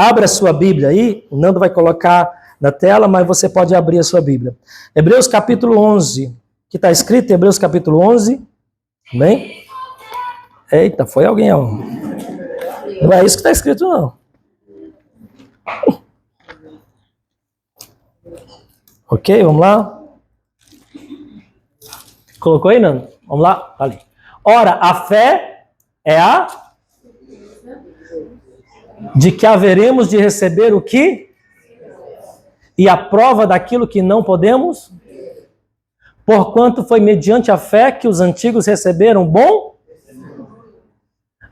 Abra a sua Bíblia aí, o Nando vai colocar na tela, mas você pode abrir a sua Bíblia. Hebreus capítulo 11, que está escrito em Hebreus capítulo 11, amém? Eita, foi alguém, ó. Não é isso que está escrito, não. Ok, vamos lá? Colocou aí, Nando? Vamos lá? Ali. Ora, a fé é a de que haveremos de receber o que? E a prova daquilo que não podemos? Porquanto foi mediante a fé que os antigos receberam bom?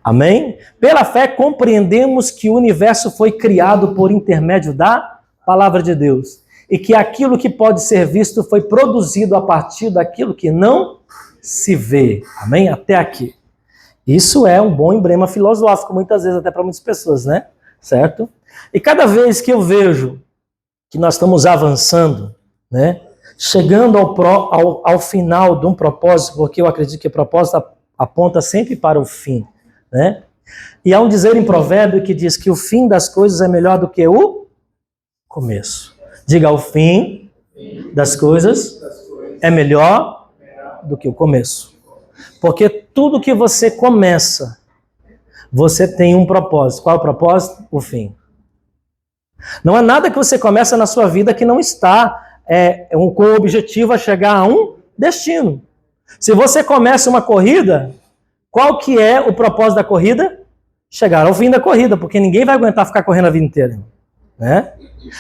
Amém? Pela fé compreendemos que o universo foi criado por intermédio da palavra de Deus. E que aquilo que pode ser visto foi produzido a partir daquilo que não se vê. Amém? Até aqui. Isso é um bom emblema filosófico, muitas vezes até para muitas pessoas, né? Certo? E cada vez que eu vejo que nós estamos avançando, né? Chegando ao final de um propósito, porque eu acredito que o propósito aponta sempre para o fim, né? E há um dizer em provérbio que diz que o fim das coisas é melhor do que o começo. Diga, o fim das coisas é melhor do que o começo. Porque tudo que você começa, você tem um propósito. Qual é o propósito? O fim. Não há nada que você começa na sua vida que não está com o objetivo a chegar a um destino. Se você começa uma corrida, qual que é o propósito da corrida? Chegar ao fim da corrida, porque ninguém vai aguentar ficar correndo a vida inteira, né?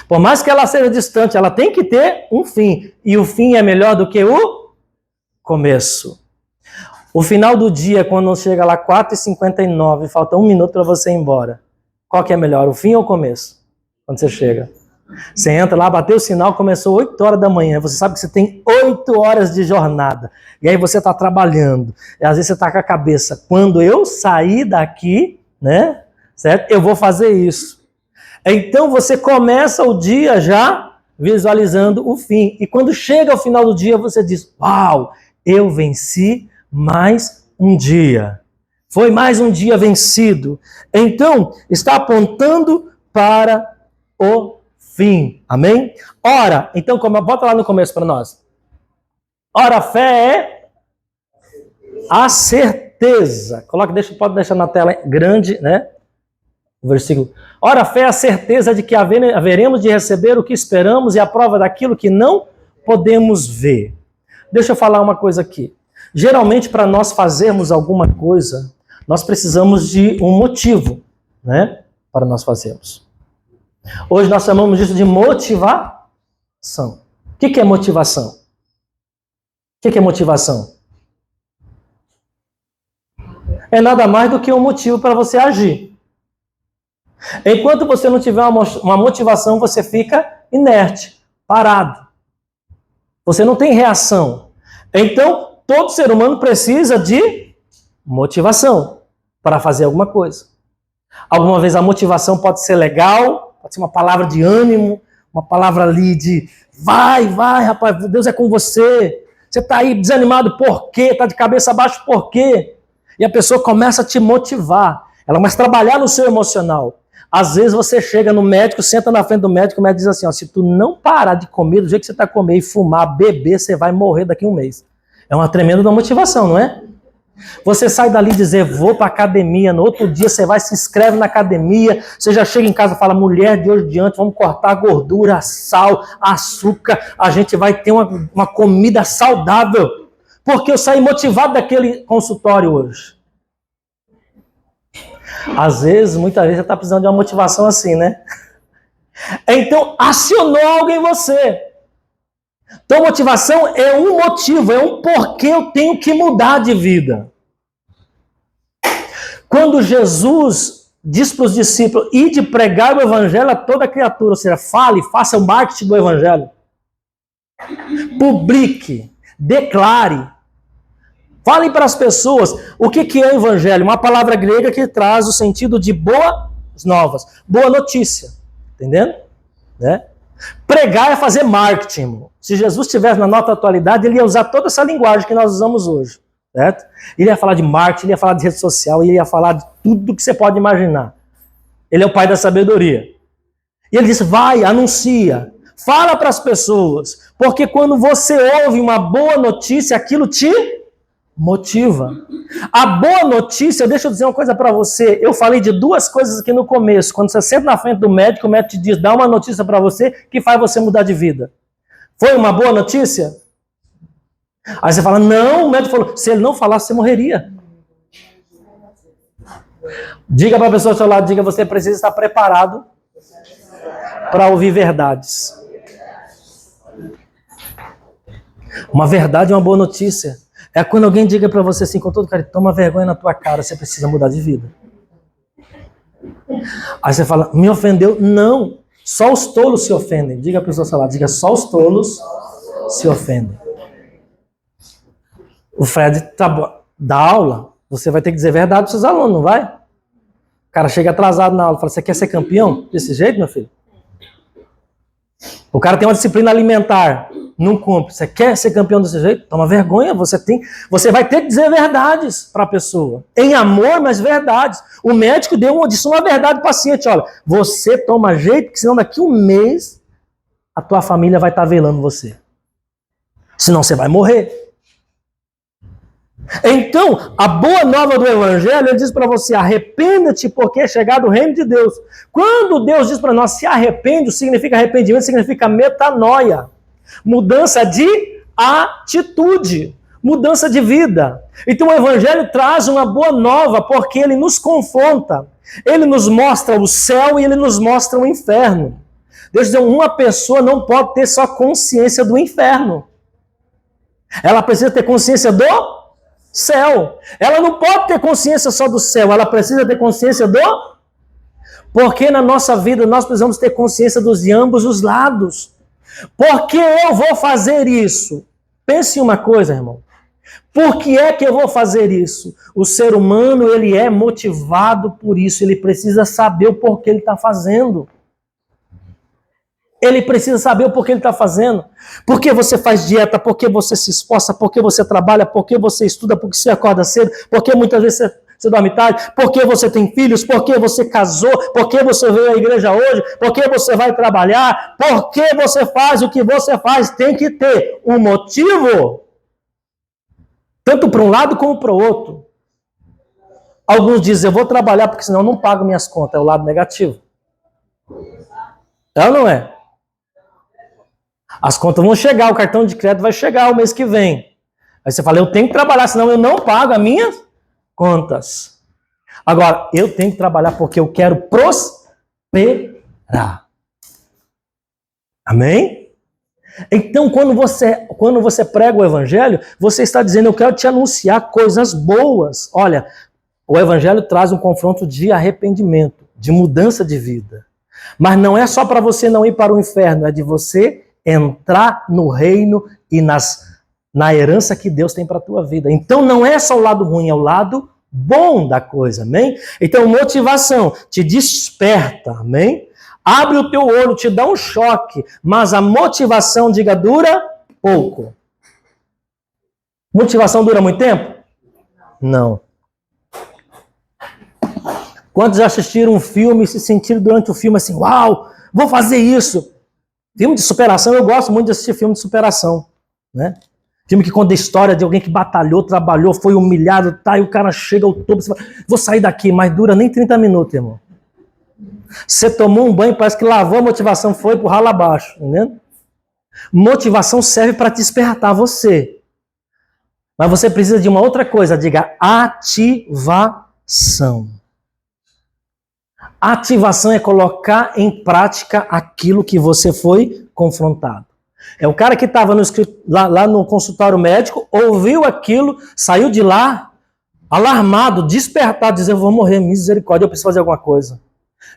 Por mais que ela seja distante, ela tem que ter um fim. E o fim é melhor do que o começo. O final do dia, quando chega lá 4h59, falta 1 minuto para você ir embora. Qual que é melhor, o fim ou o começo? Quando você chega. Você entra lá, bateu o sinal, começou 8 horas da manhã. Você sabe que você tem 8 horas de jornada. E aí você está trabalhando. E às vezes você está com a cabeça, quando eu sair daqui, né? Certo? Eu vou fazer isso. Então você começa o dia já visualizando o fim. E quando chega ao final do dia, você diz, uau, eu venci mais um dia. Foi mais um dia vencido. Então, está apontando para o fim. Amém? Ora, então, bota lá no começo para nós. Ora, a fé é a certeza. Pode deixar na tela grande, né? O versículo. Ora, a fé é a certeza de que haveremos de receber o que esperamos e a prova daquilo que não podemos ver. Deixa eu falar uma coisa aqui. Geralmente, para nós fazermos alguma coisa, nós precisamos de um motivo, né? Para nós fazermos. Hoje nós chamamos isso de motivação. O que é motivação? O que é motivação? É nada mais do que um motivo para você agir. Enquanto você não tiver uma motivação, você fica inerte, parado. Você não tem reação. Então, todo ser humano precisa de motivação para fazer alguma coisa. Alguma vez a motivação pode ser legal, pode ser uma palavra de ânimo, uma palavra ali de vai, rapaz, Deus é com você. Você está aí desanimado por quê? Está de cabeça abaixo por quê? E a pessoa começa a te motivar. Ela começa a trabalhar no seu emocional. Às vezes você chega no médico, senta na frente do médico, o médico diz assim, ó, se tu não parar de comer do jeito que você está comendo e fumar, beber, você vai morrer daqui a um mês. É uma tremenda motivação, não é? Você sai dali e dizer, vou para a academia, no outro dia você vai, se inscreve na academia, você já chega em casa e fala, mulher, de hoje em diante, vamos cortar gordura, sal, açúcar, a gente vai ter uma comida saudável, porque eu saí motivado daquele consultório hoje. Às vezes, muitas vezes, você está precisando de uma motivação assim, né? Então, acionou algo em você. Então, motivação é um motivo, é um porquê eu tenho que mudar de vida. Quando Jesus diz para os discípulos, ide pregar o evangelho a toda criatura, ou seja, fale, faça o marketing do evangelho. Publique, declare. Falem para as pessoas o que é o evangelho. Uma palavra grega que traz o sentido de boas novas, boa notícia. Entendendo? Né? Pregar é fazer marketing, irmão. Se Jesus estivesse na nossa atualidade, ele ia usar toda essa linguagem que nós usamos hoje. Certo? Ele ia falar de marketing, ele ia falar de rede social, ele ia falar de tudo que você pode imaginar. Ele é o pai da sabedoria. E ele disse, vai, anuncia, fala para as pessoas, porque quando você ouve uma boa notícia, aquilo te motiva. A boa notícia, deixa eu dizer uma coisa para você, eu falei de duas coisas aqui no começo, quando você senta na frente do médico, o médico te diz, dá uma notícia para você que faz você mudar de vida. Foi uma boa notícia? Aí você fala, não, o médico falou, se ele não falasse, você morreria. Diga para a pessoa ao seu lado, diga, você precisa estar preparado para ouvir verdades. Uma verdade é uma boa notícia. É quando alguém diga para você assim, com todo carinho, toma vergonha na tua cara, você precisa mudar de vida. Aí você fala, me ofendeu? Não, só os tolos se ofendem. Diga para a pessoa ao seu lado, diga, só os tolos se ofendem. O Fred dá aula, você vai ter que dizer verdade para os seus alunos, não vai? O cara chega atrasado na aula e fala, você quer ser campeão? Desse jeito, meu filho? O cara tem uma disciplina alimentar, não cumpre. Você quer ser campeão desse jeito? Toma vergonha, você vai ter que dizer verdades para a pessoa. Em amor, mas verdades. O médico disse uma verdade para o paciente, olha, você toma jeito, porque senão daqui um mês a tua família vai estar velando você. Senão você vai morrer. Então, a boa nova do Evangelho, ele diz para você, arrependa-te porque é chegado o reino de Deus. Quando Deus diz para nós, se arrepende, significa arrependimento, significa metanoia. Mudança de atitude, mudança de vida. Então o Evangelho traz uma boa nova porque ele nos confronta. Ele nos mostra o céu e ele nos mostra o inferno. Deus diz, uma pessoa não pode ter só consciência do inferno. Ela precisa ter consciência do céu. Ela não pode ter consciência só do céu, ela precisa ter consciência do... Porque na nossa vida nós precisamos ter consciência de ambos os lados. Por que eu vou fazer isso? Pense em uma coisa, irmão. Por que é que eu vou fazer isso? O ser humano, ele é motivado por isso, ele precisa saber o porquê ele está fazendo. Ele precisa saber o porquê ele está fazendo. Por que você faz dieta? Por que você se esforça? Por que você trabalha? Por que você estuda? Por que você acorda cedo? Por que muitas vezes você dorme tarde? Por que você tem filhos? Por que você casou? Por que você veio à igreja hoje? Por que você vai trabalhar? Por que você faz o que você faz? Tem que ter um motivo. Tanto para um lado como para o outro. Alguns dizem, eu vou trabalhar porque senão eu não pago minhas contas. É o lado negativo. É ou não é? As contas vão chegar, o cartão de crédito vai chegar o mês que vem. Aí você fala, eu tenho que trabalhar, senão eu não pago as minhas contas. Agora, eu tenho que trabalhar porque eu quero prosperar. Amém? Então, quando você prega o Evangelho, você está dizendo, eu quero te anunciar coisas boas. Olha, o Evangelho traz um confronto de arrependimento, de mudança de vida. Mas não é só para você não ir para o inferno, é de você entrar no reino e na herança que Deus tem para a tua vida. Então não é só o lado ruim, é o lado bom da coisa, amém? Então motivação te desperta, amém? Abre o teu olho, te dá um choque, mas a motivação, diga, dura pouco. Motivação dura muito tempo? Não. Quantos já assistiram um filme e se sentiram durante o filme assim, uau, vou fazer isso? Filme de superação, eu gosto muito de assistir filme de superação, né? Filme que conta a história de alguém que batalhou, trabalhou, foi humilhado, tá, e o cara chega ao topo, você fala, vou sair daqui, mas dura nem 30 minutos, irmão. Você tomou um banho, parece que lavou a motivação, foi pro ralo abaixo, entendeu? Motivação serve para despertar você. Mas você precisa de uma outra coisa, diga ativação. Ativação é colocar em prática aquilo que você foi confrontado. É o cara que estava lá no consultório médico, ouviu aquilo, saiu de lá, alarmado, despertado, dizendo, eu vou morrer, misericórdia, eu preciso fazer alguma coisa.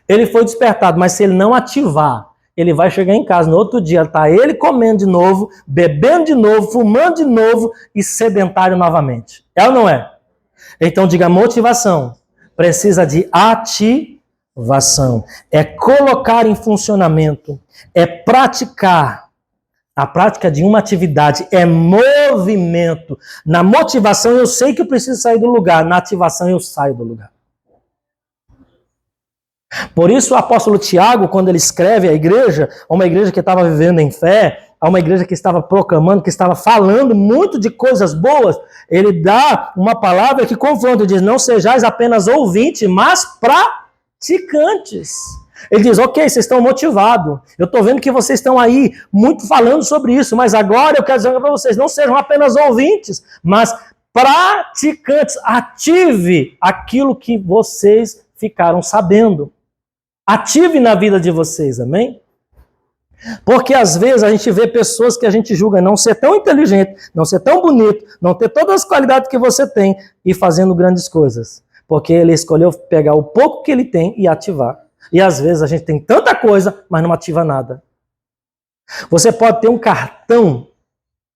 Ele foi despertado, mas se ele não ativar, ele vai chegar em casa no outro dia, tá ele comendo de novo, bebendo de novo, fumando de novo e sedentário novamente. É ou não é? Então diga, motivação precisa de ativação. É colocar em funcionamento, é praticar. A prática de uma atividade é movimento. Na motivação eu sei que eu preciso sair do lugar, na ativação eu saio do lugar. Por isso o apóstolo Tiago, quando ele escreve à igreja, uma igreja que estava vivendo em fé, a uma igreja que estava proclamando, que estava falando muito de coisas boas, ele dá uma palavra que confronta, diz, não sejais apenas ouvintes, mas praticantes. Ele diz, ok, vocês estão motivados, eu estou vendo que vocês estão aí muito falando sobre isso, mas agora eu quero dizer para vocês, não sejam apenas ouvintes, mas praticantes. Ative aquilo que vocês ficaram sabendo. Ative na vida de vocês, amém? Porque às vezes a gente vê pessoas que a gente julga não ser tão inteligente, não ser tão bonito, não ter todas as qualidades que você tem e fazendo grandes coisas. Porque ele escolheu pegar o pouco que ele tem e ativar. E às vezes a gente tem tanta coisa, mas não ativa nada. Você pode ter um cartão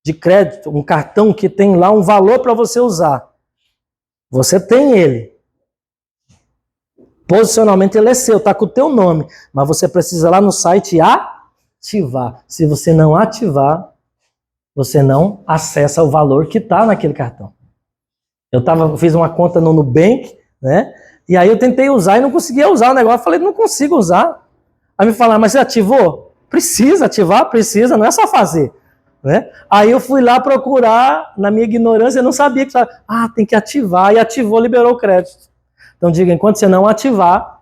de crédito, um cartão que tem lá um valor para você usar. Você tem ele. Posicionalmente ele é seu, está com o teu nome. Mas você precisa lá no site ativar. Se você não ativar, você não acessa o valor que está naquele cartão. Eu fiz uma conta no Nubank, né? E aí eu tentei usar e não conseguia usar o negócio. Eu falei, não consigo usar. Aí me falaram, mas você ativou? Precisa ativar, precisa, não é só fazer. Né? Aí eu fui lá procurar, na minha ignorância, eu não sabia que tem que ativar. E ativou, liberou o crédito. Então diga, enquanto você não ativar,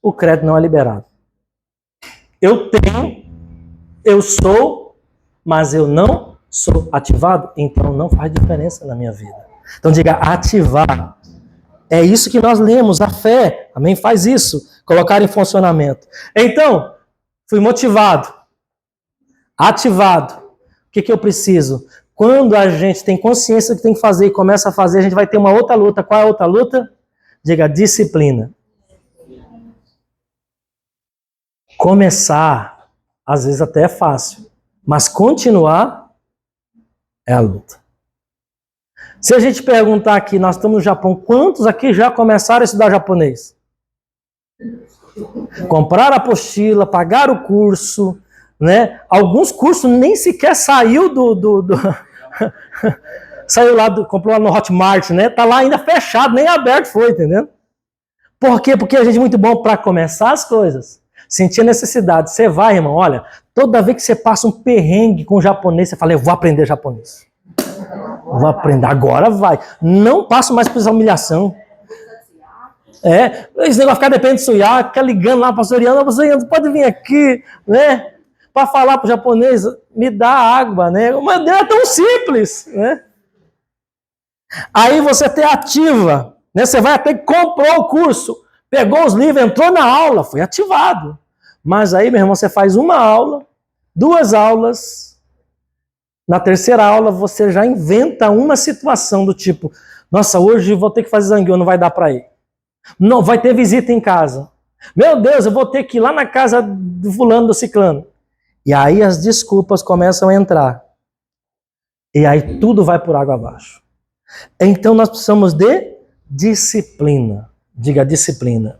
o crédito não é liberado. Eu tenho, eu sou, mas eu não sou ativado, então não faz diferença na minha vida. Então diga, ativar. É isso que nós lemos, a fé, amém? Faz isso, colocar em funcionamento. Então, fui motivado, ativado. O que eu preciso? Quando a gente tem consciência que tem que fazer e começa a fazer, a gente vai ter uma outra luta. Qual é a outra luta? Diga, disciplina. Começar, às vezes até é fácil, mas continuar é a luta. Se a gente perguntar aqui, nós estamos no Japão, quantos aqui já começaram a estudar japonês? Compraram a apostila, pagaram o curso, né? Alguns cursos nem sequer saiu saiu lá, comprou lá no Hotmart, né? Tá lá ainda fechado, nem aberto foi, entendeu? Por quê? Porque a gente é muito bom para começar as coisas. Sentir a necessidade. Você vai, irmão, olha, toda vez que você passa um perrengue com japonês, você fala, eu vou aprender japonês. Vou aprender, agora vai. Não passo mais por essa humilhação. Esse negócio de ficar dependendo do Suyá, ficar ligando lá para o Soriano, você pode vir aqui, né? Para falar para o japonês, me dá água, né? Mas é tão simples, né? Aí você até ativa, né? Você vai até que comprou o curso, pegou os livros, entrou na aula, foi ativado. Mas aí, meu irmão, você faz uma aula, 2 aulas, na terceira aula você já inventa uma situação do tipo, nossa, hoje vou ter que fazer zangueô, não vai dar para ir. Não, vai ter visita em casa. Meu Deus, eu vou ter que ir lá na casa do fulano, do ciclano. E aí as desculpas começam a entrar. E aí tudo vai por água abaixo. Então nós precisamos de disciplina. Diga disciplina.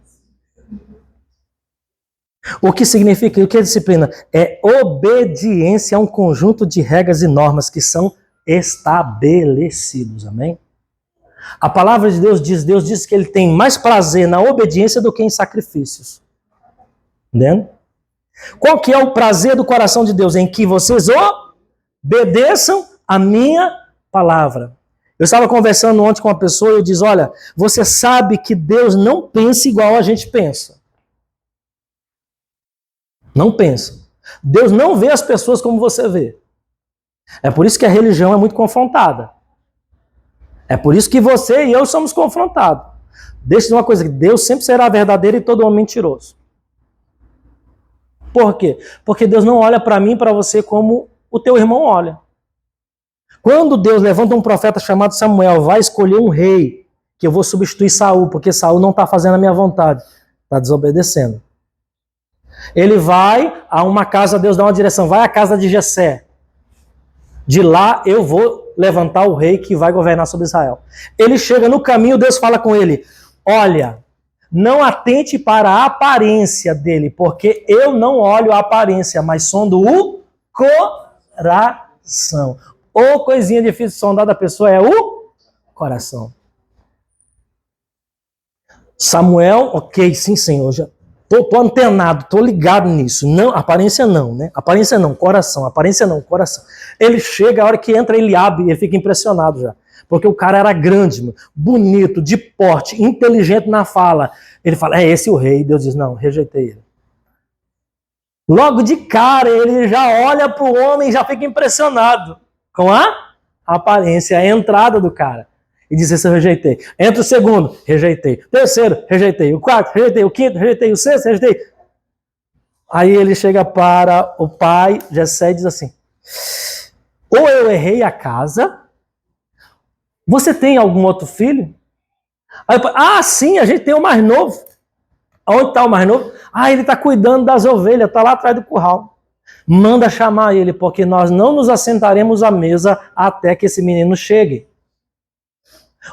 O que significa? O que é disciplina? É obediência a um conjunto de regras e normas que são estabelecidos. Amém? A palavra de Deus diz que ele tem mais prazer na obediência do que em sacrifícios. Entendendo? Qual que é o prazer do coração de Deus? Em que vocês obedeçam a minha palavra. Eu estava conversando ontem com uma pessoa e eu disse, olha, você sabe que Deus não pensa igual a gente pensa. Não pensa. Deus não vê as pessoas como você vê. É por isso que a religião é muito confrontada. É por isso que você e eu somos confrontados. Deixa eu dizer uma coisa, Deus sempre será verdadeiro e todo homem mentiroso. Por quê? Porque Deus não olha para mim e para você como o teu irmão olha. Quando Deus levanta um profeta chamado Samuel, vai escolher um rei, que eu vou substituir Saul, porque Saul não está fazendo a minha vontade, está desobedecendo. Ele vai a uma casa, Deus dá uma direção, vai à casa de Jessé. De lá eu vou levantar o rei que vai governar sobre Israel. Ele chega no caminho, Deus fala com ele, olha, não atente para a aparência dele, porque eu não olho a aparência, mas sondo o coração. Ou coisinha difícil de sondar da pessoa é o coração. Samuel, ok, sim, Senhor, tô antenado, tô ligado nisso. Não, aparência não, né? Aparência não, coração. Aparência não, coração. Ele chega, a hora que entra Eliabe, ele fica impressionado já. Porque o cara era grande, mano, bonito, de porte, inteligente na fala. Ele fala, é esse o rei. Deus diz, não, rejeitei ele. Logo de cara, ele já olha para o homem e já fica impressionado com a aparência, a entrada do cara. E diz, esse eu rejeitei. Entra o segundo, rejeitei. O terceiro, rejeitei. O quarto, rejeitei. O quinto, rejeitei. O sexto, rejeitei. Aí ele chega para o pai, Jessé, e diz assim, ou eu errei a casa, você tem algum outro filho? Aí o pai, sim, a gente tem o mais novo. Onde está o mais novo? Ele está cuidando das ovelhas, está lá atrás do curral. Manda chamar ele, porque nós não nos assentaremos à mesa até que esse menino chegue.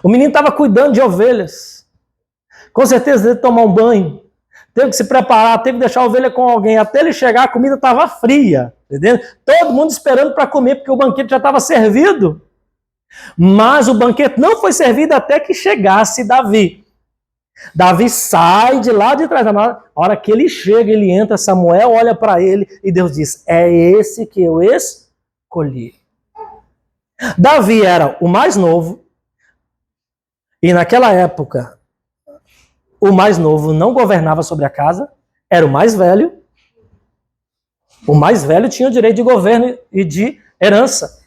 O menino estava cuidando de ovelhas. Com certeza teve que tomar um banho, teve que se preparar, teve que deixar a ovelha com alguém. Até ele chegar, a comida estava fria. Entendeu? Todo mundo esperando para comer, porque o banquete já estava servido. Mas o banquete não foi servido até que chegasse Davi. Davi sai de lá de trás da mala. A hora que ele chega, ele entra, Samuel olha para ele e Deus diz, é esse que eu escolhi. Davi era o mais novo e naquela época o mais novo não governava sobre a casa, era o mais velho. O mais velho tinha o direito de governo e de herança.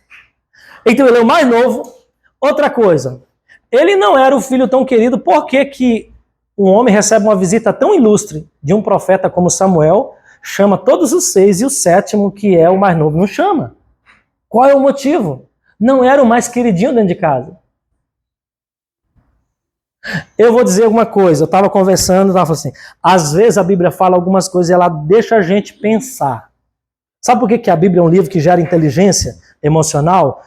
Então ele é o mais novo. Outra coisa, ele não era o filho tão querido, por que um homem recebe uma visita tão ilustre de um profeta como Samuel, chama todos os 6 e o 7º, que é o mais novo, não chama? Qual é o motivo? Não era o mais queridinho dentro de casa. Eu vou dizer alguma coisa, eu estava conversando, estava assim, às vezes a Bíblia fala algumas coisas e ela deixa a gente pensar. Sabe por que a Bíblia é um livro que gera inteligência emocional?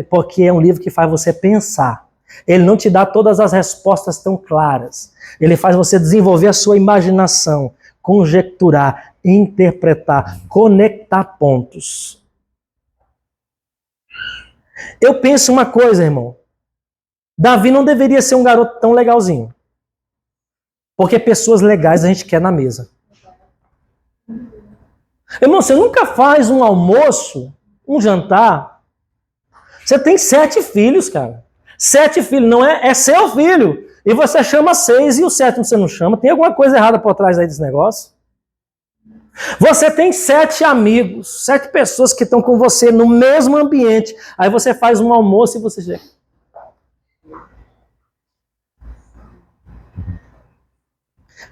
Porque é um livro que faz você pensar. Ele não te dá todas as respostas tão claras. Ele faz você desenvolver a sua imaginação, conjecturar, interpretar, conectar pontos. Eu penso uma coisa, irmão. Davi não deveria ser um garoto tão legalzinho. Porque pessoas legais a gente quer na mesa. Irmão, você nunca faz um almoço, um jantar. Você tem 7 filhos, cara. 7 filhos, não é seu filho. E você chama 6 e o 7º você não chama. Tem alguma coisa errada por trás aí desse negócio? Você tem 7 amigos, 7 pessoas que estão com você no mesmo ambiente. Aí você faz um almoço e você chega.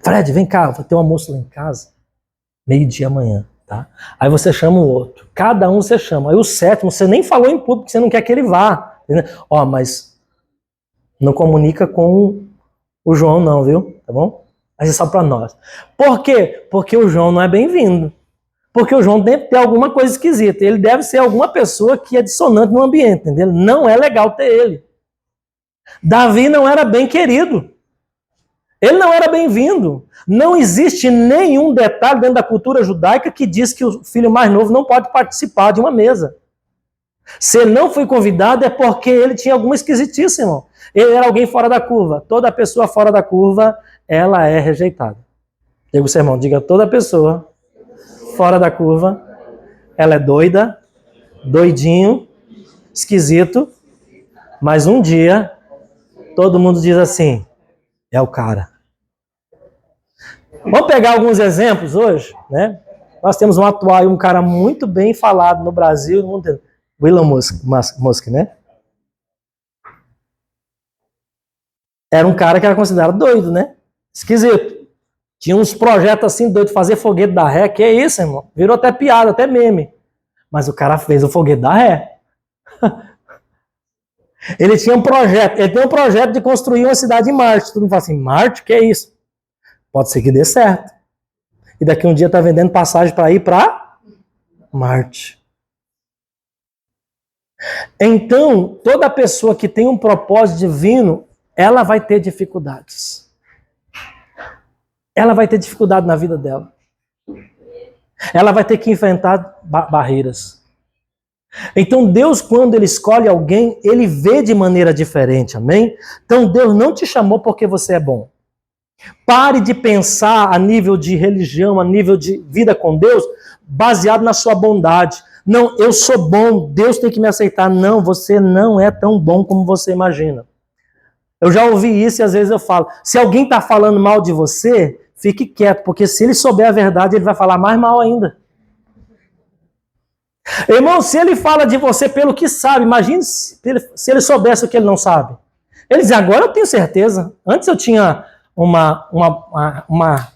Fred, vem cá, vou ter um almoço lá em casa. 12:00 amanhã, tá? Aí você chama o outro. Cada um você chama. Aí o 7º você nem falou em público, porque você não quer que ele vá. Mas não comunica com o João não, viu? Tá bom? Mas é só para nós. Por quê? Porque o João não é bem-vindo. Porque o João deve ter alguma coisa esquisita. Ele deve ser alguma pessoa que é dissonante no ambiente, entendeu? Não é legal ter ele. Davi não era bem querido. Ele não era bem-vindo. Não existe nenhum detalhe dentro da cultura judaica que diz que o filho mais novo não pode participar de uma mesa. Se ele não foi convidado é porque ele tinha alguma esquisitice, irmão. Ele era alguém fora da curva. Toda pessoa fora da curva, ela é rejeitada. Diga o seu irmão, diga toda pessoa fora da curva, ela é doida, doidinho, esquisito, mas um dia todo mundo diz assim, é o cara. Vamos pegar alguns exemplos hoje, né? Nós temos um atual, um cara muito bem falado no Brasil, no mundo inteiro. Elon Musk, né? Era um cara que era considerado doido, né? Esquisito. Tinha uns projetos assim doidos, fazer foguete da ré, que é isso, irmão? Virou até piada, até meme. Mas o cara fez o foguete da ré. Ele tinha um projeto, ele tem um projeto de construir uma cidade em Marte. Todo mundo fala assim, Marte? Que é isso? Pode ser que dê certo. E daqui um dia tá vendendo passagem para ir para Marte. Então, toda pessoa que tem um propósito divino, ela vai ter dificuldades. Ela vai ter dificuldade na vida dela. Ela vai ter que enfrentar barreiras. Então Deus, quando Ele escolhe alguém, Ele vê de maneira diferente, amém? Então Deus não te chamou porque você é bom. Pare de pensar a nível de religião, a nível de vida com Deus, baseado na sua bondade. Não, eu sou bom, Deus tem que me aceitar. Não, você não é tão bom como você imagina. Eu já ouvi isso e às vezes eu falo, se alguém está falando mal de você, fique quieto, porque se ele souber a verdade, ele vai falar mais mal ainda. Irmão, se ele fala de você pelo que sabe, imagine se ele soubesse o que ele não sabe. Ele diz, agora eu tenho certeza. Antes eu tinha uma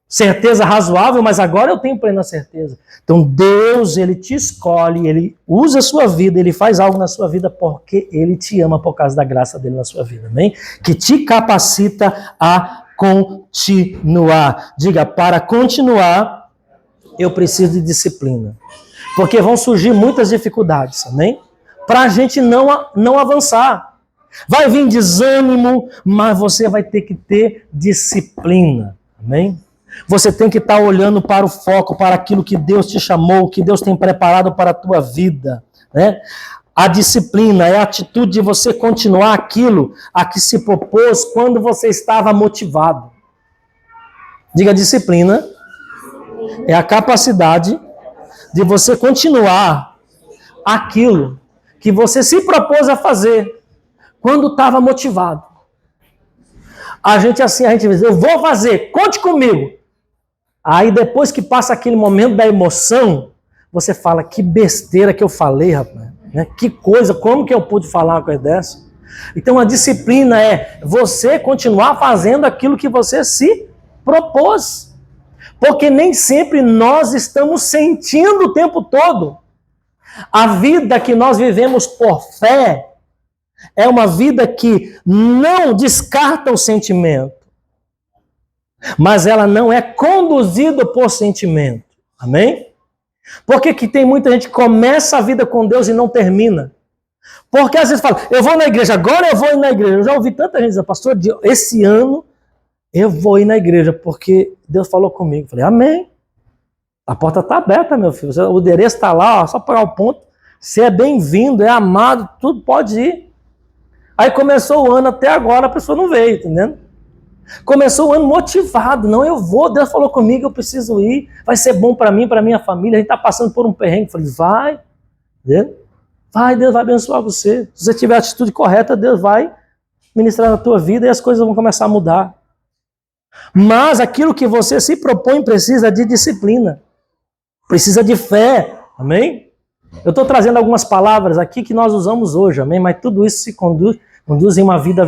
certeza razoável, mas agora eu tenho plena certeza. Então Deus, ele te escolhe, ele usa a sua vida, ele faz algo na sua vida porque ele te ama por causa da graça dele na sua vida, amém? Que te capacita a continuar. Diga, para continuar, eu preciso de disciplina. Porque vão surgir muitas dificuldades, amém? Para a gente não avançar. Vai vir desânimo, mas você vai ter que ter disciplina, amém? Você tem que estar olhando para o foco, para aquilo que Deus te chamou, que Deus tem preparado para a tua vida, né? A disciplina é a atitude de você continuar aquilo a que se propôs quando você estava motivado. Diga, disciplina é a capacidade de você continuar aquilo que você se propôs a fazer quando estava motivado. A gente diz, eu vou fazer, conte comigo. Aí depois que passa aquele momento da emoção, você fala, que besteira que eu falei, rapaz. Que coisa, como que eu pude falar uma coisa dessa? Então a disciplina é você continuar fazendo aquilo que você se propôs. Porque nem sempre nós estamos sentindo o tempo todo. A vida que nós vivemos por fé é uma vida que não descarta o sentimento, mas ela não é conduzida por sentimento. Amém? Por que tem muita gente que começa a vida com Deus e não termina? Porque às vezes fala, eu vou na igreja, agora eu vou ir na igreja. Eu já ouvi tanta gente dizer, pastor, esse ano eu vou ir na igreja, porque Deus falou comigo. Eu falei, amém. A porta está aberta, meu filho. O endereço está lá, ó, só pagar o ponto. Você é bem-vindo, é amado, tudo pode ir. Aí começou o ano, até agora a pessoa não veio, entendendo? Começou o ano motivado, não, eu vou, Deus falou comigo, eu preciso ir, vai ser bom para mim, para minha família, a gente está passando por um perrengue. Eu falei, vai, entendeu? Vai, Deus vai abençoar você. Se você tiver a atitude correta, Deus vai ministrar na tua vida e as coisas vão começar a mudar. Mas aquilo que você se propõe precisa de disciplina, precisa de fé, amém? Eu estou trazendo algumas palavras aqui que nós usamos hoje, amém? Mas tudo isso se conduz em uma vida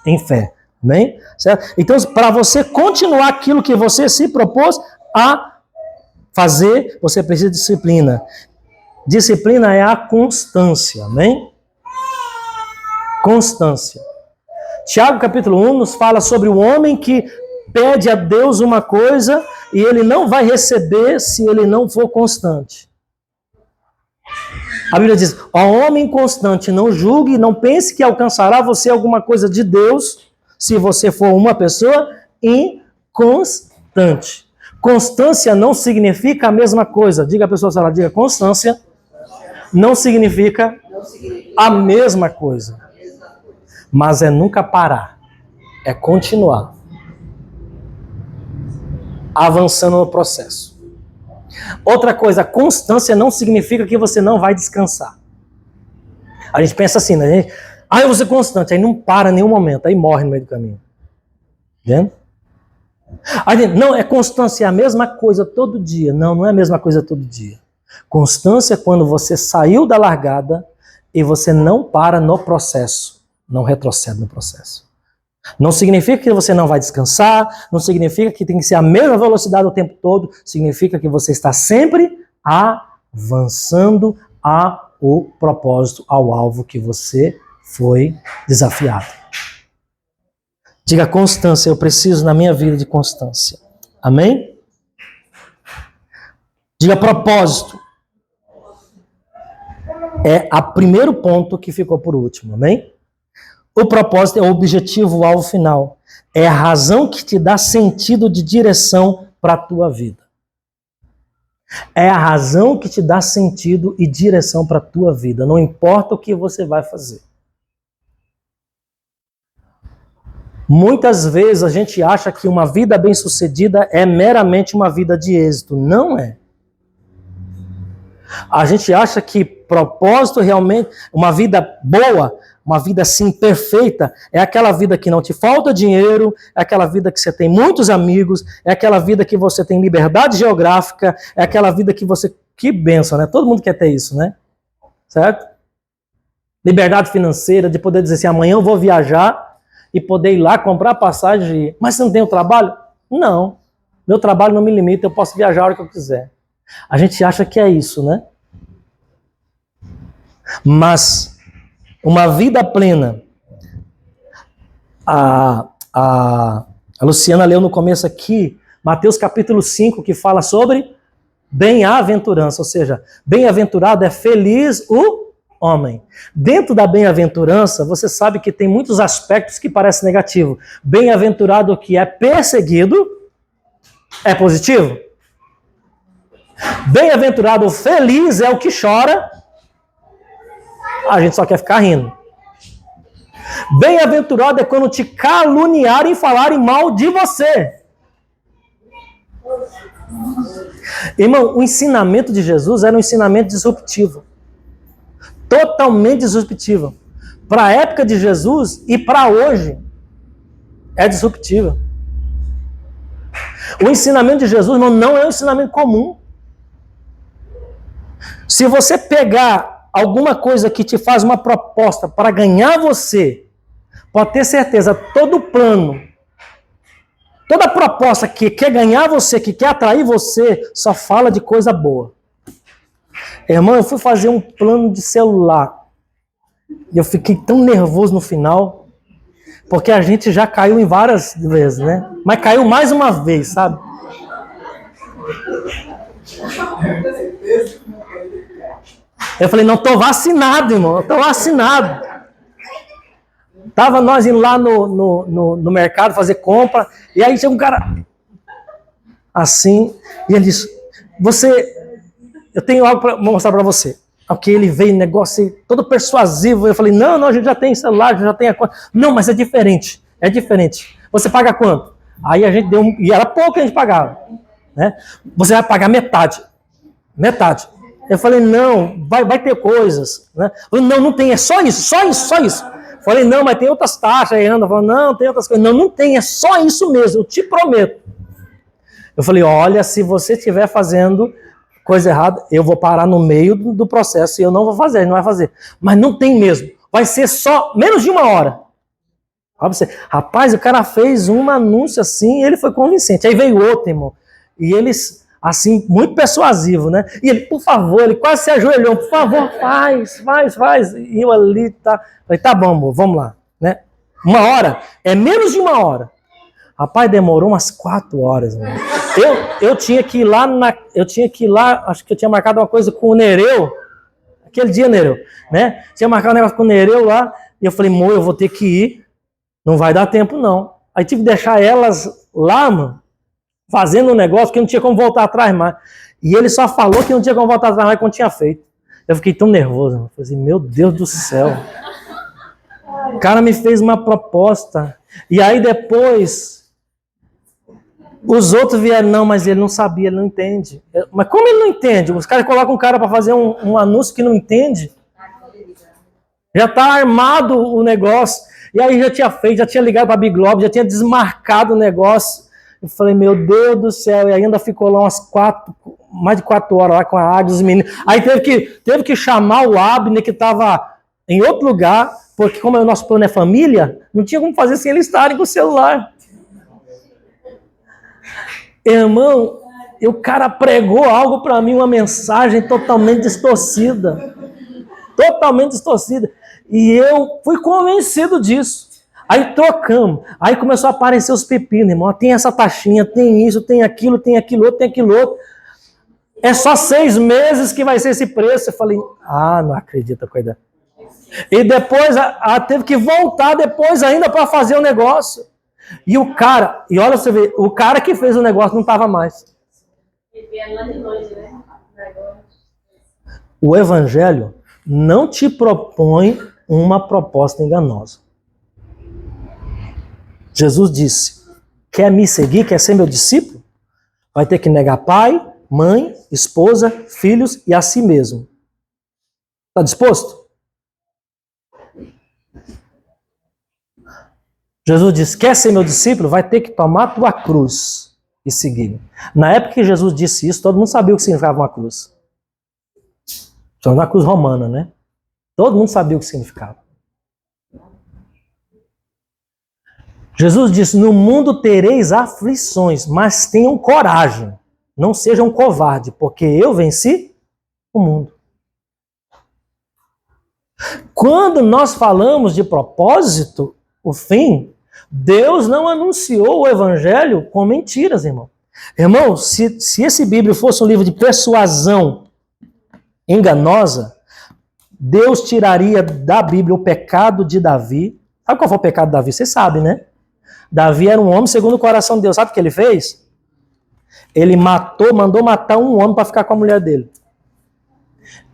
em fé, amém? Certo? Então, para você continuar aquilo que você se propôs a fazer, você precisa de disciplina. Disciplina é a constância, amém? Constância. Tiago capítulo 1 nos fala sobre o homem que pede a Deus uma coisa e ele não vai receber se ele não for constante. A Bíblia diz, ó homem inconstante, não julgue, não pense que alcançará você alguma coisa de Deus se você for uma pessoa inconstante. Constância não significa a mesma coisa. Diga a pessoa, se ela diga constância, não significa a mesma coisa. Mas é nunca parar, é continuar avançando no processo. Outra coisa, constância não significa que você não vai descansar. A gente pensa assim, né? Eu vou ser constante, aí não para em nenhum momento, aí morre no meio do caminho. Entendeu? Não, é constância, é a mesma coisa todo dia. Não, não é a mesma coisa todo dia. Constância é quando você saiu da largada e você não para no processo, não retrocede no processo. Não significa que você não vai descansar, não significa que tem que ser a mesma velocidade o tempo todo, significa que você está sempre avançando ao propósito, ao alvo que você foi desafiado. Diga constância, eu preciso na minha vida de constância. Amém? Diga propósito. É o primeiro ponto que ficou por último, amém? O propósito é o objetivo, o alvo final. É a razão que te dá sentido de direção para a tua vida. É a razão que te dá sentido e direção para a tua vida. Não importa o que você vai fazer. Muitas vezes a gente acha que uma vida bem-sucedida é meramente uma vida de êxito. Não é. A gente acha que propósito realmente, uma vida boa, uma vida assim perfeita, é aquela vida que não te falta dinheiro, é aquela vida que você tem muitos amigos, é aquela vida que você tem liberdade geográfica, é aquela vida que você... Que bênção, né? Todo mundo quer ter isso, né? Certo? Liberdade financeira, de poder dizer assim, amanhã eu vou viajar e poder ir lá comprar passagem. Mas você não tem o trabalho? Não. Meu trabalho não me limita, eu posso viajar a hora que eu quiser. A gente acha que é isso, né? Mas uma vida plena. A Luciana leu no começo aqui, Mateus capítulo 5, que fala sobre bem-aventurança, ou seja, bem-aventurado é feliz o homem. Dentro da bem-aventurança, você sabe que tem muitos aspectos que parecem negativos. Bem-aventurado o que é perseguido é positivo. Bem-aventurado, feliz é o que chora. A gente só quer ficar rindo. Bem-aventurado é quando te caluniarem e falarem mal de você. Irmão, o ensinamento de Jesus era um ensinamento disruptivo. Totalmente disruptivo. Para a época de Jesus e para hoje, é disruptivo. O ensinamento de Jesus não é um ensinamento comum. Se você pegar alguma coisa que te faz uma proposta para ganhar você, pode ter certeza, todo plano, toda proposta que quer ganhar você, que quer atrair você, só fala de coisa boa. Irmão, eu fui fazer um plano de celular. E eu fiquei tão nervoso no final, porque a gente já caiu em várias vezes, né? Mas caiu mais uma vez, sabe? Eu falei, não, tô vacinado, irmão, tô vacinado. Tava nós indo lá no mercado fazer compra, e aí chega um cara assim, e ele disse, eu tenho algo para mostrar para você. Ok, ele veio, negócio todo persuasivo, eu falei, não, a gente já tem celular, já tem a conta. Não, mas é diferente. Você paga quanto? Aí a gente deu, e era pouco que a gente pagava, né? Você vai pagar metade. Eu falei, não, vai ter coisas, né? Eu falei, não tem, é só isso. Falei, não, mas tem outras taxas aí, Ana. Falei, não, tem outras coisas. Não tem, é só isso mesmo, eu te prometo. Eu falei, olha, se você estiver fazendo coisa errada, eu vou parar no meio do processo e eu não vou fazer, ele não vai fazer. Mas não tem mesmo, vai ser só menos de 1 hora. Rapaz, o cara fez um anúncio assim, ele foi convincente. Aí veio outro, irmão, e eles, assim, muito persuasivo, né? E ele, por favor, ele quase se ajoelhou, por favor, faz. E eu ali, falei, tá bom, amor, vamos lá, né? 1 hora, é menos de 1 hora. Rapaz, demorou umas 4 horas, mano. Eu tinha que ir lá, acho que eu tinha marcado uma coisa com o Nereu, aquele dia, Nereu, né? Tinha marcado um negócio com o Nereu lá, e eu falei, amor, eu vou ter que ir, não vai dar tempo não. Aí tive que deixar elas lá, mano, fazendo um negócio que não tinha como voltar atrás mais. E ele só falou que não tinha como voltar atrás mais quando tinha feito. Eu fiquei tão nervoso, mano. Falei assim, meu Deus do céu. O cara me fez uma proposta, e aí depois... Os outros vieram, não, mas ele não sabia, ele não entende. Mas como ele não entende? Os caras colocam um cara para fazer um anúncio que não entende. Já está armado o negócio. E aí já tinha feito, já tinha ligado para a Big Globo, já tinha desmarcado o negócio. Eu falei, meu Deus do céu, e ainda ficou lá mais de 4 horas lá com a Águia, os meninos. Aí teve que chamar o Abner, que estava em outro lugar, porque como o nosso plano é família, não tinha como fazer sem eles estarem com o celular. Irmão, o cara pregou algo para mim, uma mensagem totalmente distorcida. E eu fui convencido disso. Aí trocamos. Aí começou a aparecer os pepinos, irmão. Tem essa taxinha, tem isso, tem aquilo outro. É só 6 meses que vai ser esse preço. Eu falei, não acredito, coisa. E depois teve que voltar depois ainda para fazer o negócio. E o cara, e olha você vê, o cara que fez o negócio não estava mais. O evangelho não te propõe uma proposta enganosa. Jesus disse, quer me seguir, quer ser meu discípulo? Vai ter que negar pai, mãe, esposa, filhos e a si mesmo. Está disposto? Jesus disse, quer ser meu discípulo? Vai ter que tomar a tua cruz e seguir. Na época que Jesus disse isso, todo mundo sabia o que significava uma cruz. Só uma cruz romana, né? Todo mundo sabia o que significava. Jesus disse, no mundo tereis aflições, mas tenham coragem. Não sejam covardes, porque eu venci o mundo. Quando nós falamos de propósito, o fim, Deus não anunciou o evangelho com mentiras, irmão. Irmão, se esse Bíblia fosse um livro de persuasão enganosa, Deus tiraria da Bíblia o pecado de Davi. Sabe qual foi o pecado de Davi? Você sabe, né? Davi era um homem segundo o coração de Deus. Sabe o que ele fez? Ele mandou matar um homem para ficar com a mulher dele.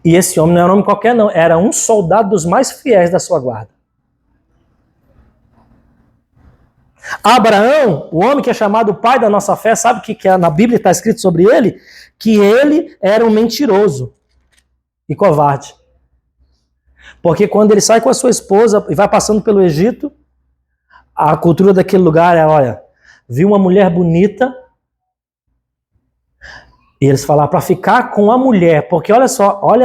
E esse homem não era um homem qualquer, não. Era um soldado dos mais fiéis da sua guarda. Abraão, o homem que é chamado pai da nossa fé, sabe o que na Bíblia está escrito sobre ele? Que ele era um mentiroso e covarde. Porque quando ele sai com a sua esposa e vai passando pelo Egito, a cultura daquele lugar é, olha, viu uma mulher bonita, e eles falaram para ficar com a mulher, porque olha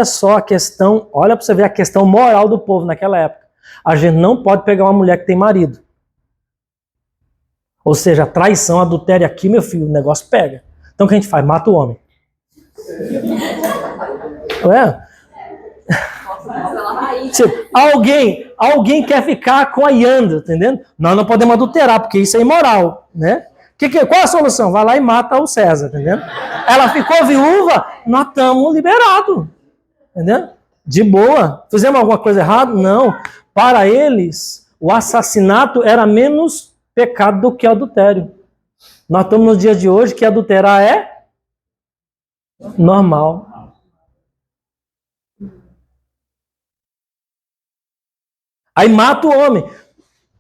só a questão, olha para você ver a questão moral do povo naquela época. A gente não pode pegar uma mulher que tem marido. Ou seja, traição, adultério aqui, meu filho, o negócio pega. Então o que a gente faz? Mata o homem. Não é? Tipo, alguém quer ficar com a Yandra, entendendo? Nós não podemos adulterar, porque isso é imoral, né? Qual é a solução? Vai lá e mata o César, entendendo? Ela ficou viúva, nós estamos liberados, entendendo? De boa. Fizemos alguma coisa errada? Não. Para eles, o assassinato era menos pecado do que o adultério. Nós estamos nos dias de hoje que adulterar é normal. Aí mata o homem.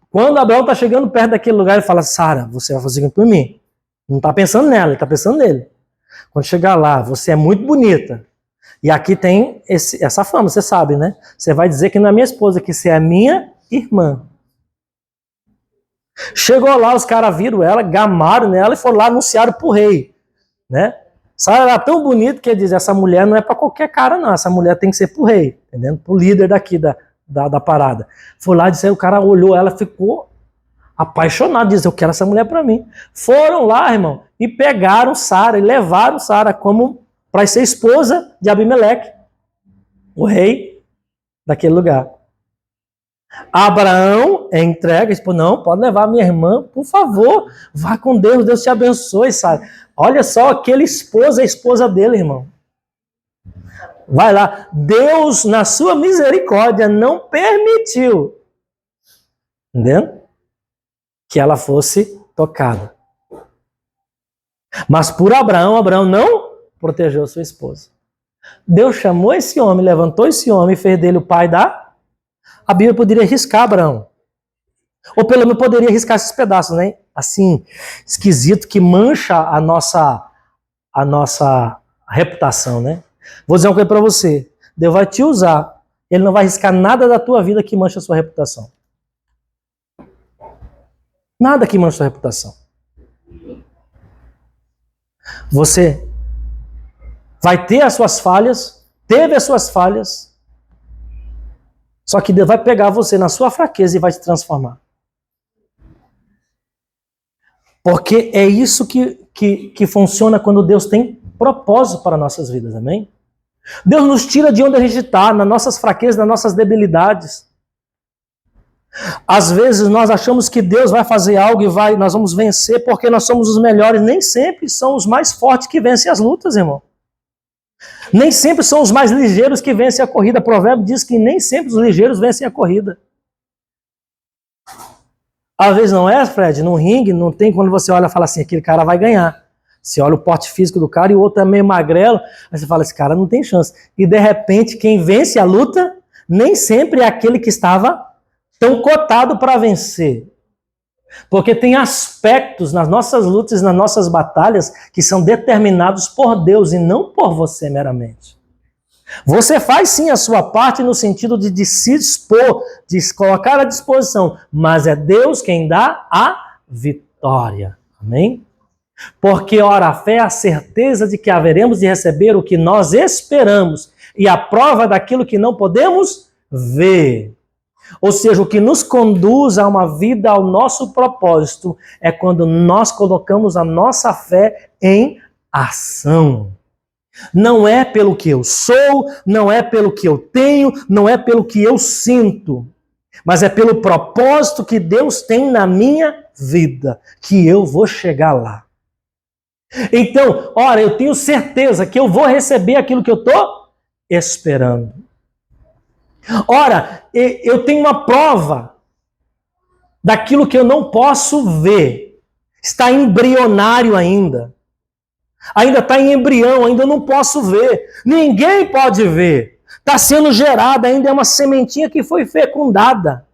Quando Abraão está chegando perto daquele lugar, ele fala, Sara, você vai fazer isso por mim. Não está pensando nela, ele está pensando nele. Quando chegar lá, você é muito bonita. E aqui tem essa fama, você sabe, né? Você vai dizer que não é minha esposa, que você é minha irmã. Chegou lá, os caras viram ela, gamaram nela e foram lá anunciaram pro rei, né? Sara era tão bonita que ele diz, essa mulher não é para qualquer cara não, essa mulher tem que ser pro rei, entendendo? Pro líder daqui da parada. Foi lá, disse, o cara olhou ela, ficou apaixonado, disse, eu quero essa mulher para mim. Foram lá, irmão, e pegaram Sara e levaram Sara como para ser esposa de Abimeleque, o rei daquele lugar. Abraão entrega, disse, não, pode levar minha irmã, por favor, vá com Deus, Deus te abençoe, Sara. Olha só, aquele esposo é a esposa dele, irmão. Vai lá, Deus, na sua misericórdia, não permitiu, entendeu? Que ela fosse tocada. Mas por Abraão não protegeu sua esposa. Deus chamou esse homem, levantou esse homem e fez dele o pai da... A Bíblia poderia riscar Abraão. Ou pelo menos poderia riscar esses pedaços, né? Assim, esquisito, que mancha a nossa reputação, né? Vou dizer uma coisa para você. Deus vai te usar. Ele não vai riscar nada da tua vida que mancha a sua reputação. Nada que mancha a sua reputação. Você vai ter as suas falhas, teve as suas falhas, só que Deus vai pegar você na sua fraqueza e vai te transformar. Porque é isso que funciona quando Deus tem propósito para nossas vidas, amém? Deus nos tira de onde a gente está, nas nossas fraquezas, nas nossas debilidades. Às vezes nós achamos que Deus vai fazer algo e nós vamos vencer porque nós somos os melhores. Nem sempre são os mais fortes que vencem as lutas, irmão. Nem sempre são os mais ligeiros que vencem a corrida. O provérbio diz que nem sempre os ligeiros vencem a corrida. Às vezes não é, Fred? No ringue não tem quando você olha e fala assim, aquele cara vai ganhar. Você olha o porte físico do cara e o outro é meio magrelo, aí você fala, esse cara não tem chance. E de repente quem vence a luta nem sempre é aquele que estava tão cotado para vencer. Porque tem aspectos nas nossas lutas, nas nossas batalhas, que são determinados por Deus e não por você meramente. Você faz sim a sua parte no sentido de se expor, de se colocar à disposição, mas é Deus quem dá a vitória. Amém? Porque, ora, a fé é a certeza de que haveremos de receber o que nós esperamos e a prova daquilo que não podemos ver. Ou seja, o que nos conduz a uma vida ao nosso propósito é quando nós colocamos a nossa fé em ação. Não é pelo que eu sou, não é pelo que eu tenho, não é pelo que eu sinto, mas é pelo propósito que Deus tem na minha vida, que eu vou chegar lá. Então, ora, eu tenho certeza que eu vou receber aquilo que eu estou esperando. Ora, eu tenho uma prova daquilo que eu não posso ver. Está embrionário ainda. Ainda está em embrião, ainda não posso ver. Ninguém pode ver. Está sendo gerada, ainda é uma sementinha que foi fecundada.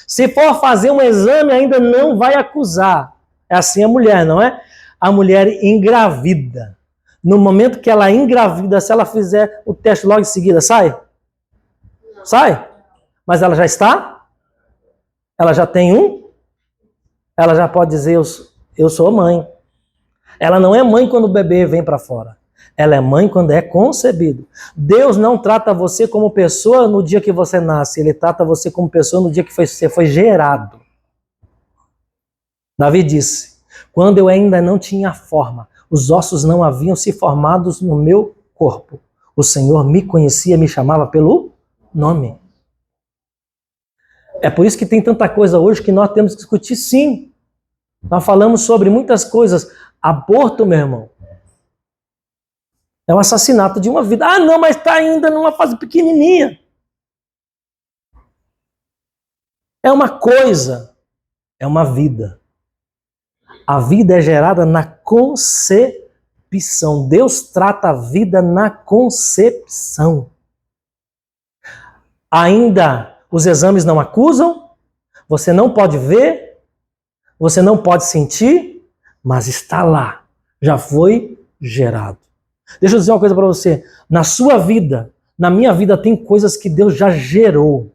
Se for fazer um exame, ainda não vai acusar. É assim a mulher, não é? A mulher engravida. No momento que ela engravida, se ela fizer o teste logo em seguida, sai? Sai? Mas ela já está? Ela já tem um? Ela já pode dizer, eu sou mãe. Ela não é mãe quando o bebê vem para fora. Ela é mãe quando é concebido. Deus não trata você como pessoa no dia que você nasce. Ele trata você como pessoa no dia que você foi gerado. Davi disse, quando eu ainda não tinha forma, os ossos não haviam se formados no meu corpo. O Senhor me conhecia, me chamava pelo nome. É por isso que tem tanta coisa hoje que nós temos que discutir, sim. Nós falamos sobre muitas coisas. Aborto, meu irmão, é um assassinato de uma vida. Ah, não, mas está ainda numa fase pequenininha. É uma coisa, é uma vida. A vida é gerada na concepção. Deus trata a vida na concepção. Ainda os exames não acusam, você não pode ver, você não pode sentir, mas está lá, já foi gerado. Deixa eu dizer uma coisa para você, na sua vida, na minha vida, tem coisas que Deus já gerou.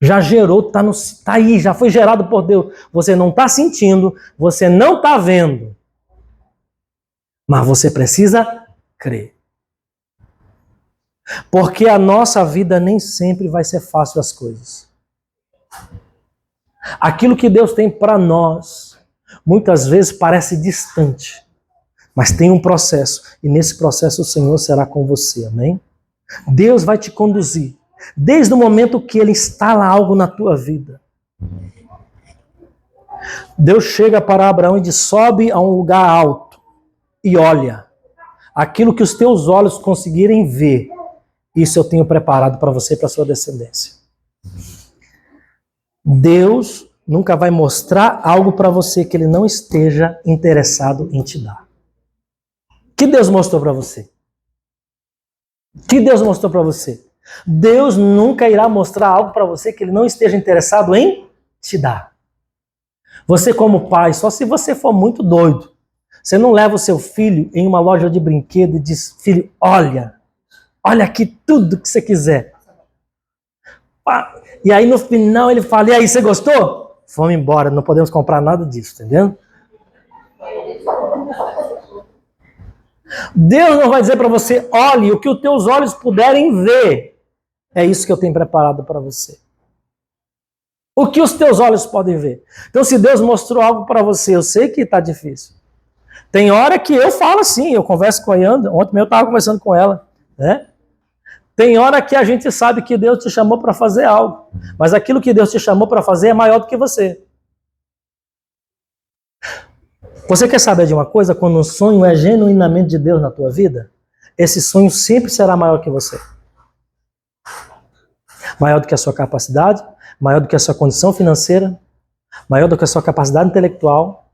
Já gerou, tá aí, já foi gerado por Deus. Você não está sentindo, você não está vendo, mas você precisa crer. Porque a nossa vida nem sempre vai ser fácil as coisas. Aquilo que Deus tem para nós, muitas vezes parece distante, mas tem um processo, e nesse processo o Senhor será com você, amém? Deus vai te conduzir, desde o momento que Ele instala algo na tua vida. Deus chega para Abraão e diz, sobe a um lugar alto e olha, aquilo que os teus olhos conseguirem ver, isso eu tenho preparado para você e para a sua descendência. Deus nunca vai mostrar algo para você que Ele não esteja interessado em te dar. O que Deus mostrou para você? O que Deus mostrou para você? Deus nunca irá mostrar algo para você que Ele não esteja interessado em te dar. Você como pai, só se você for muito doido, você não leva o seu filho em uma loja de brinquedo e diz, filho, olha aqui tudo que você quiser. E aí no final ele fala, e aí, você gostou? Vamos embora, não podemos comprar nada disso, entendeu? Deus não vai dizer para você, olhe o que os teus olhos puderem ver. É isso que eu tenho preparado para você. O que os teus olhos podem ver. Então se Deus mostrou algo para você, eu sei que está difícil. Tem hora que eu falo assim, eu converso com a Yanda, ontem eu estava conversando com ela, né? Tem hora que a gente sabe que Deus te chamou para fazer algo, mas aquilo que Deus te chamou para fazer é maior do que você. Você quer saber de uma coisa? Quando um sonho é genuinamente de Deus na tua vida, esse sonho sempre será maior que você. Maior do que a sua capacidade, maior do que a sua condição financeira, maior do que a sua capacidade intelectual,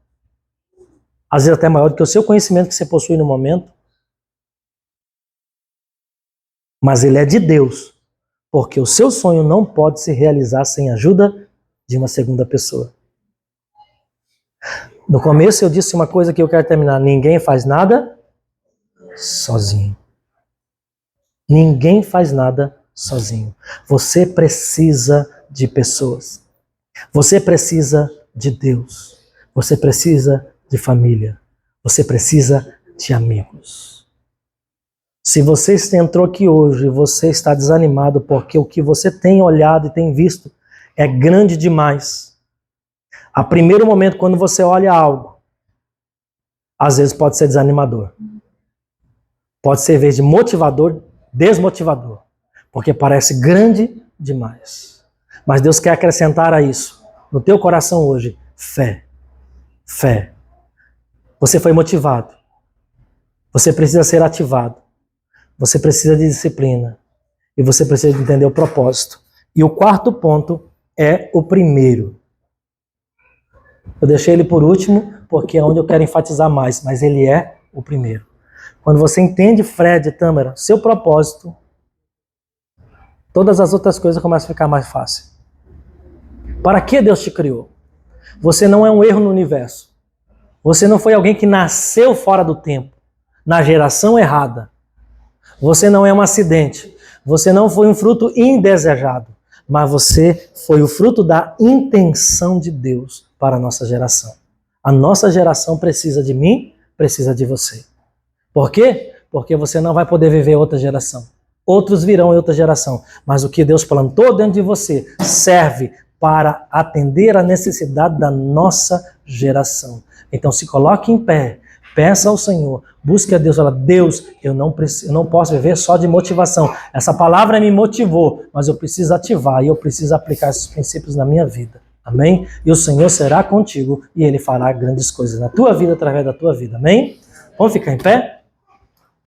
às vezes até maior do que o seu conhecimento que você possui no momento. Mas ele é de Deus, porque o seu sonho não pode se realizar sem a ajuda de uma segunda pessoa. No começo eu disse uma coisa que eu quero terminar. Ninguém faz nada sozinho. Ninguém faz nada sozinho. Você precisa de pessoas. Você precisa de Deus. Você precisa de família. Você precisa de amigos. Se você entrou aqui hoje e você está desanimado porque o que você tem olhado e tem visto é grande demais. A primeiro momento, quando você olha algo, às vezes pode ser desanimador. Pode ser, em vez de motivador, desmotivador. Porque parece grande demais. Mas Deus quer acrescentar a isso, no teu coração hoje, fé. Fé. Você foi motivado. Você precisa ser ativado. Você precisa de disciplina. E você precisa de entender o propósito. E o quarto ponto é o primeiro. Eu deixei ele por último, porque é onde eu quero enfatizar mais, mas ele é o primeiro. Quando você entende, Fred e Tâmara, seu propósito, todas as outras coisas começam a ficar mais fáceis. Para que Deus te criou? Você não é um erro no universo. Você não foi alguém que nasceu fora do tempo, na geração errada. Você não é um acidente. Você não foi um fruto indesejado. Mas você foi o fruto da intenção de Deus para a nossa geração. A nossa geração precisa de mim, precisa de você. Por quê? Porque você não vai poder viver outra geração. Outros virão em outra geração. Mas o que Deus plantou dentro de você serve para atender a necessidade da nossa geração. Então se coloque em pé, peça ao Senhor, busque a Deus, fala, Deus, eu não posso viver só de motivação. Essa palavra me motivou, mas eu preciso ativar e eu preciso aplicar esses princípios na minha vida. Amém? E o Senhor será contigo e Ele fará grandes coisas na tua vida, através da tua vida. Amém? Vamos ficar em pé?